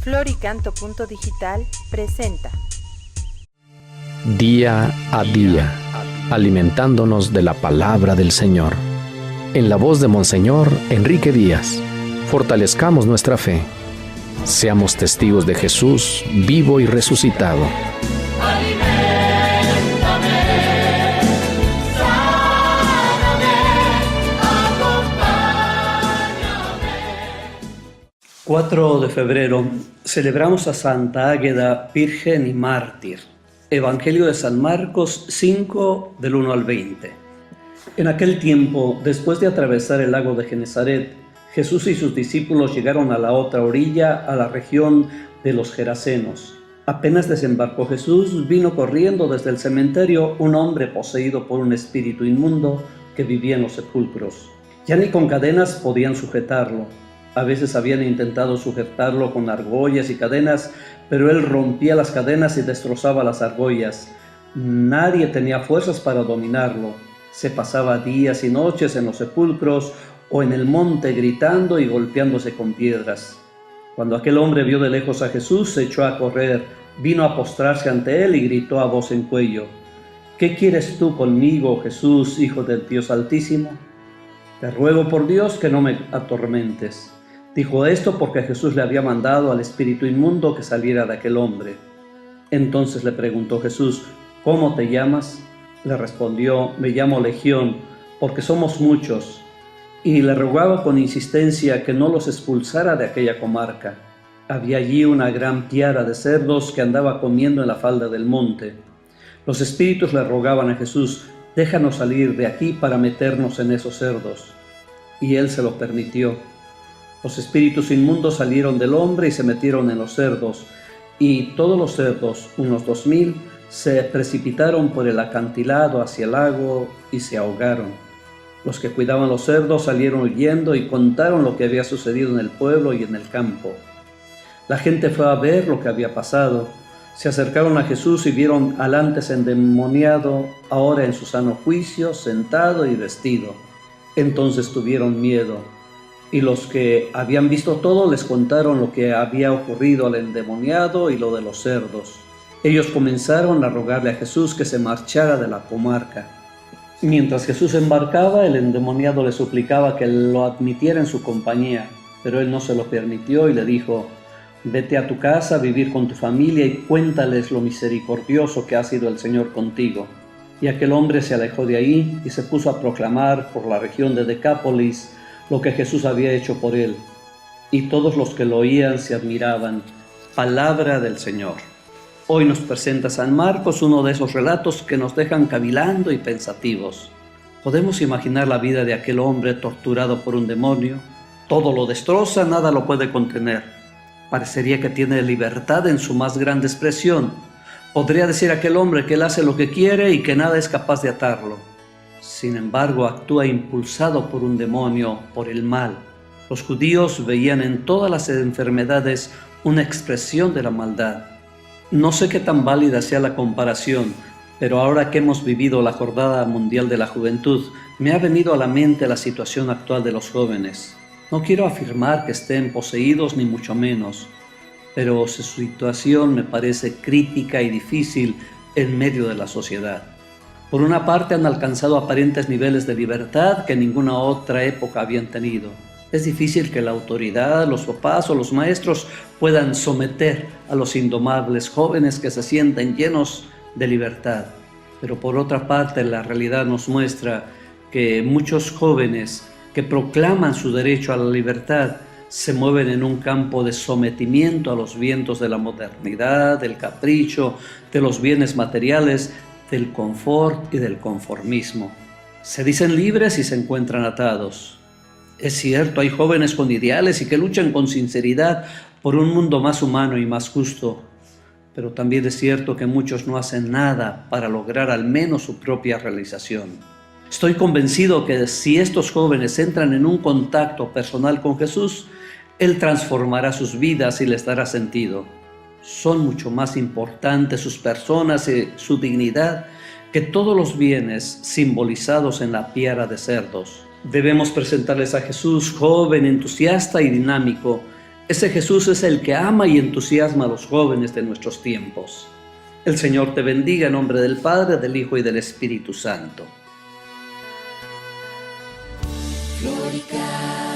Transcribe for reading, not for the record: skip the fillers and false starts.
Floricanto.digital presenta Día a día, alimentándonos de la palabra del Señor. En la voz de Monseñor Enrique Díaz, fortalezcamos nuestra fe. Seamos testigos de Jesús vivo y resucitado. Aliméntame, sáname, acompáñame. 4 de febrero celebramos a Santa Águeda, Virgen y Mártir. Evangelio de San Marcos 5, del 1 al 20. En aquel tiempo, después de atravesar el lago de Genesaret, Jesús y sus discípulos llegaron a la otra orilla, a la región de los Gerasenos. Apenas desembarcó Jesús, vino corriendo desde el cementerio un hombre poseído por un espíritu inmundo que vivía en los sepulcros. Ya ni con cadenas podían sujetarlo. A veces habían intentado sujetarlo con argollas y cadenas, pero él rompía las cadenas y destrozaba las argollas. Nadie tenía fuerzas para dominarlo. Se pasaba días y noches en los sepulcros o en el monte gritando y golpeándose con piedras. Cuando aquel hombre vio de lejos a Jesús, se echó a correr, vino a postrarse ante él y gritó a voz en cuello: ¿Qué quieres tú conmigo, Jesús, Hijo del Dios Altísimo? Te ruego por Dios que no me atormentes. Dijo esto porque Jesús le había mandado al espíritu inmundo que saliera de aquel hombre. Entonces le preguntó Jesús: ¿Cómo te llamas? Le respondió: Me llamo Legión, porque somos muchos. Y le rogaba con insistencia que no los expulsara de aquella comarca. Había allí una gran piara de cerdos que andaba comiendo en la falda del monte. Los espíritus le rogaban a Jesús: déjanos salir de aquí para meternos en esos cerdos. Y él se lo permitió. Los espíritus inmundos salieron del hombre y se metieron en los cerdos, y todos los cerdos, unos 2000, se precipitaron por el acantilado hacia el lago y se ahogaron. Los que cuidaban los cerdos salieron huyendo y contaron lo que había sucedido en el pueblo y en el campo. La gente fue a ver lo que había pasado. Se acercaron a Jesús y vieron al antes endemoniado, ahora en su sano juicio, sentado y vestido. Entonces tuvieron miedo. Y los que habían visto todo les contaron lo que había ocurrido al endemoniado y lo de los cerdos. Ellos comenzaron a rogarle a Jesús que se marchara de la comarca. Mientras Jesús embarcaba, el endemoniado le suplicaba que lo admitiera en su compañía, pero él no se lo permitió y le dijo: vete a tu casa a vivir con tu familia y cuéntales lo misericordioso que ha sido el Señor contigo. Y aquel hombre se alejó de ahí y se puso a proclamar por la región de Decápolis lo que Jesús había hecho por él. Y todos los que lo oían se admiraban. Palabra del Señor. Hoy nos presenta San Marcos uno de esos relatos que nos dejan cavilando y pensativos. Podemos imaginar la vida de aquel hombre torturado por un demonio. Todo lo destroza, nada lo puede contener. Parecería que tiene libertad en su más grande expresión. Podría decir aquel hombre que él hace lo que quiere y que nada es capaz de atarlo. Sin embargo, actúa impulsado por un demonio, por el mal. Los judíos veían en todas las enfermedades una expresión de la maldad. No sé qué tan válida sea la comparación, pero ahora que hemos vivido la Jornada Mundial de la Juventud, me ha venido a la mente la situación actual de los jóvenes. No quiero afirmar que estén poseídos ni mucho menos, pero su situación me parece crítica y difícil en medio de la sociedad. Por una parte, han alcanzado aparentes niveles de libertad que en ninguna otra época habían tenido. Es difícil que la autoridad, los papás o los maestros puedan someter a los indomables jóvenes que se sienten llenos de libertad. Pero por otra parte, la realidad nos muestra que muchos jóvenes que proclaman su derecho a la libertad se mueven en un campo de sometimiento a los vientos de la modernidad, del capricho, de los bienes materiales, del confort y del conformismo. Se dicen libres y se encuentran atados. Es cierto, hay jóvenes con ideales y que luchan con sinceridad por un mundo más humano y más justo, pero también es cierto que muchos no hacen nada para lograr al menos su propia realización. Estoy convencido que si estos jóvenes entran en un contacto personal con Jesús, Él transformará sus vidas y les dará sentido. Son mucho más importantes sus personas y su dignidad que todos los bienes simbolizados en la piara de cerdos. Debemos presentarles a Jesús joven, entusiasta y dinámico, Ese Jesús es el que ama y entusiasma a los jóvenes de nuestros tiempos. El Señor te bendiga en nombre del Padre, del Hijo y del Espíritu Santo. Glorica.